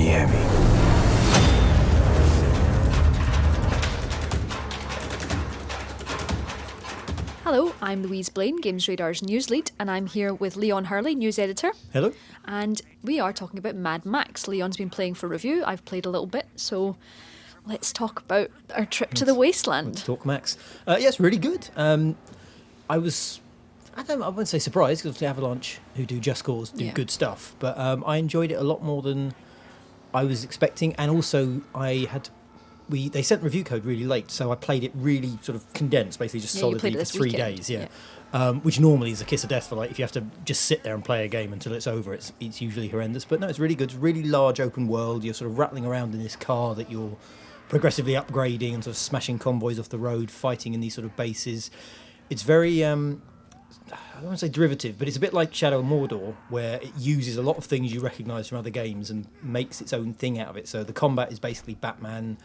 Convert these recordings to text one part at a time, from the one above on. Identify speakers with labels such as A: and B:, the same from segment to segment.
A: Miami.
B: Hello, I'm Louise Blaine, GamesRadar's news lead, and I'm here with Leon Hurley, news editor.
C: Hello.
B: And we are talking about Mad Max. Leon's been playing for review. I've played a little bit, so let's talk about our trip to the wasteland.
C: Let's talk Max. Yes, really good. I wouldn't say surprised, because the Avalanche, who do Just Cause, do good stuff. But I enjoyed it a lot more than I was expecting. And also, they sent review code really late, so I played it really sort of condensed, basically just solidly for 3 days. Which normally is a kiss of death for, like, if you have to just sit there and play a game until it's over, it's usually horrendous. But no, it's really good. It's a really large open world. You're sort of rattling around in this car that you're progressively upgrading and sort of smashing convoys off the road, fighting in these sort of bases. It's very, I don't want to say derivative, but it's a bit like Shadow of Mordor, where it uses a lot of things you recognise from other games and makes its own thing out of it. So the combat is basically Batman,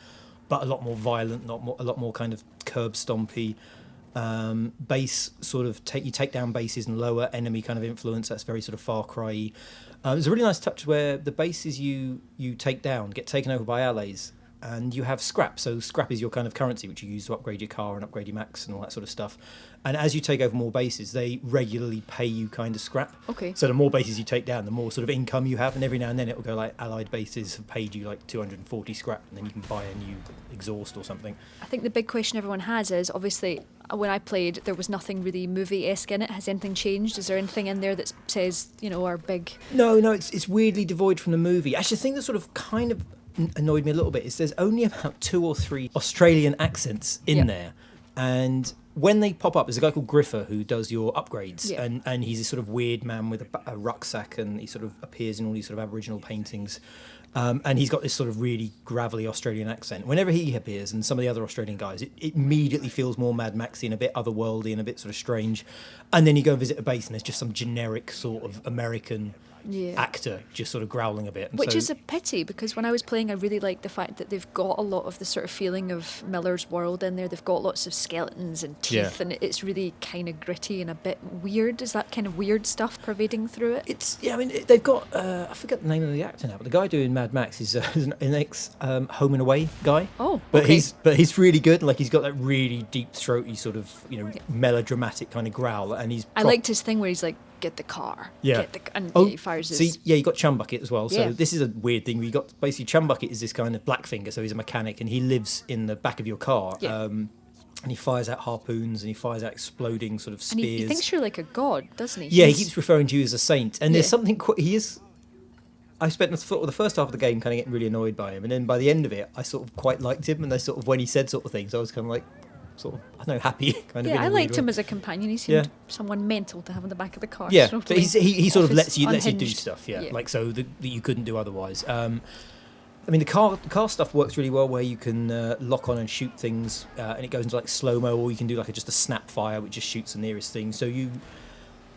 C: but a lot more violent, a lot more kind of curb stompy. Base sort of you take down bases and lower enemy kind of influence. That's very sort of Far Cry-y. There's a really nice touch where the bases you take down get taken over by allies, and you have scrap. So scrap is your kind of currency, which you use to upgrade your car and upgrade your max and all that sort of stuff. And as you take over more bases, they regularly pay you kind of scrap.
B: Okay.
C: So the more bases you take down, the more sort of income you have. And every now and then it will go like allied bases have paid you like 240 scrap, and then you can buy a new exhaust or something.
B: I think the big question everyone has is, obviously, when I played, there was nothing really movie-esque in it. Has anything changed? Is there anything in there that says, our big...
C: No, it's weirdly devoid from the movie. Actually, the thing that sort of kind of annoyed me a little bit is there's only about 2 or 3 Australian accents in there, and when they pop up, there's a guy called Griffer who does your upgrades, and he's this sort of weird man with a rucksack, and he sort of appears in all these sort of Aboriginal paintings, and he's got this sort of really gravelly Australian accent. Whenever he appears, and some of the other Australian guys, it immediately feels more Mad Maxy and a bit otherworldly and a bit sort of strange. And then you go visit a base and there's just some generic sort of American actor just sort of growling a bit. And
B: which is a pity, because when I was playing, I really liked the fact that they've got a lot of the sort of feeling of Miller's World in there. They've got lots of skeletons and teeth, and it's really kind of gritty and a bit weird. Is that kind of weird stuff pervading through it?
C: They've got, I forget the name of the actor now, but the guy doing Mad Max is an ex Home and Away guy.
B: Oh,
C: but
B: okay.
C: He's really good. Like, he's got that really deep throaty sort of, melodramatic kind of growl, and
B: I liked his thing where he's like, get the car.
C: Yeah.
B: He fires his...
C: you got Chumbucket as well. So this is a weird thing. You got basically Chumbucket is this kind of Blackfinger, so he's a mechanic, and he lives in the back of your car.
B: Yeah.
C: And he fires out harpoons, and he fires out exploding sort of spears.
B: And he thinks you're like a god, doesn't he?
C: Yeah, he keeps referring to you as a saint. And there's something I spent the first half of the game kind of getting really annoyed by him, and then by the end of it, I sort of quite liked him. And I sort of, when he said sort of things, I was kind of like, sort of, I don't know, happy kind of.
B: Yeah, I liked him as a companion. He seemed someone mental to have in the back of the car.
C: Yeah,
B: but
C: he sort of lets you do
B: unhinged.
C: stuff. Yeah, like so that you couldn't do otherwise. The car stuff works really well, where you can lock on and shoot things, and it goes into like slow mo, or you can do like just a snap fire, which just shoots the nearest thing. So you've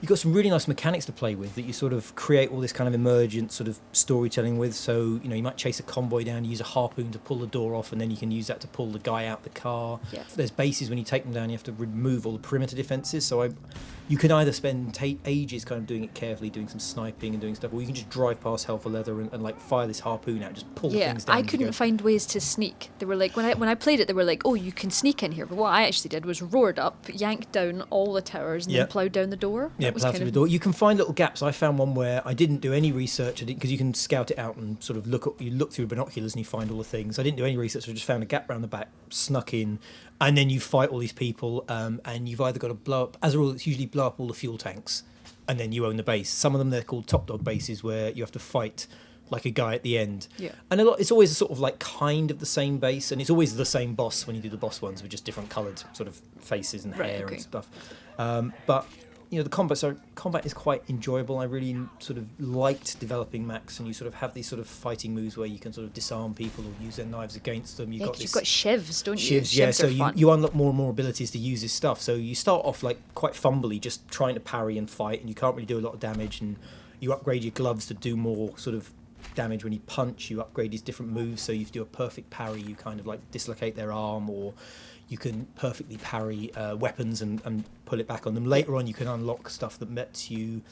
C: got some really nice mechanics to play with that you sort of create all this kind of emergent sort of storytelling with. So, you might chase a convoy down, use a harpoon to pull the door off, and then you can use that to pull the guy out the car. Yeah. There's bases, when you take them down, you have to remove all the perimeter defences. So you can either spend ages kind of doing it carefully, doing some sniping and doing stuff, or you can just drive past Hell for Leather and like fire this harpoon out, just pull things down.
B: I couldn't find ways to sneak. They were like, when I played it, they were like, oh, you can sneak in here. But what I actually did was roared up, yanked down all the towers, and then ploughed down the door.
C: Yeah, ploughed through the door. You can find little gaps. I found one where I didn't do any research, because you can scout it out and sort of look through binoculars and you find all the things. I didn't do any research. I just found a gap around the back, snuck in, and then you fight all these people, and you've either got to blow up, as a rule, it's usually blow up all the fuel tanks, and then you own the base. Some of them, they're called top dog bases, where you have to fight like a guy at the end. Yeah. And it's always a sort of like kind of the same base, and it's always the same boss when you do the boss ones, with just different coloured sort of faces and hair and stuff. But the combat is quite enjoyable. I really sort of liked developing Max, and you sort of have these sort of fighting moves where you can sort of disarm people or use their knives against them. You've got
B: shivs, don't you?
C: Shivs, yeah. So you unlock more and more abilities to use this stuff. So you start off like quite fumbly, just trying to parry and fight, and you can't really do a lot of damage. And you upgrade your gloves to do more sort of damage when you punch. You upgrade these different moves, so you do a perfect parry, you kind of like dislocate their arm, or you can perfectly parry weapons and pull it back on them. Later on, you can unlock stuff that lets you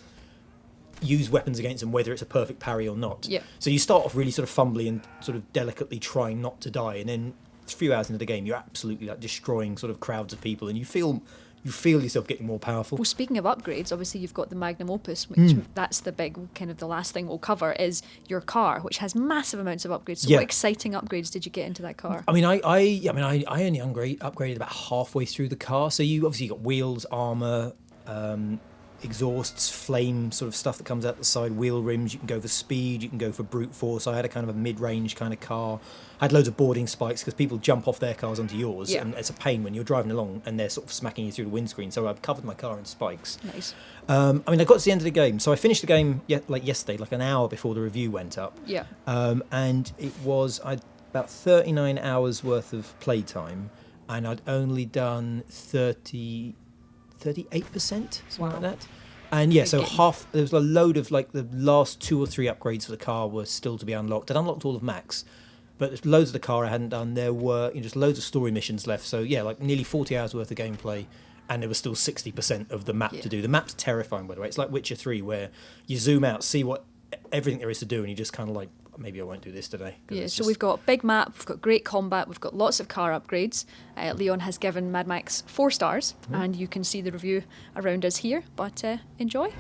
C: use weapons against them, whether it's a perfect parry or not.
B: Yeah.
C: So you start off really sort of fumbly and sort of delicately trying not to die, and then a few hours into the game, you're absolutely like destroying sort of crowds of people, and you feel yourself getting more powerful.
B: Well, speaking of upgrades, obviously you've got the magnum opus, which that's the big kind of the last thing we'll cover is your car, which has massive amounts of upgrades. So what exciting upgrades did you get into that car?
C: I mean, I only upgraded about halfway through the car. So you obviously got wheels, armor, exhausts, flame sort of stuff that comes out the side, wheel rims. You can go for speed, you can go for brute force. I had a kind of a mid-range kind of car. I had loads of boarding spikes because people jump off their cars onto yours, and it's a pain when you're driving along and they're sort of smacking you through the windscreen. So I've covered my car in spikes.
B: Nice.
C: I mean, I got to the end of the game, so I finished the game yesterday, like an hour before the review went up.
B: Yeah.
C: And it was about 39 hours worth of playtime, and I'd only done 38%, something like that. And yeah, so there was a load of like the last 2 or 3 upgrades for the car were still to be unlocked. I'd unlocked all of Max, but there's loads of the car I hadn't done. There were just loads of story missions left. So yeah, like nearly 40 hours worth of gameplay, and there was still 60% of the map to do. The map's terrifying, by the way. It's like Witcher 3, where you zoom out, see what everything there is to do, and you just kind of like, maybe I won't do this today.
B: Yeah, so we've got big map, we've got great combat, we've got lots of car upgrades. Leon has given Mad Max 4 stars, and you can see the review around us here, but enjoy.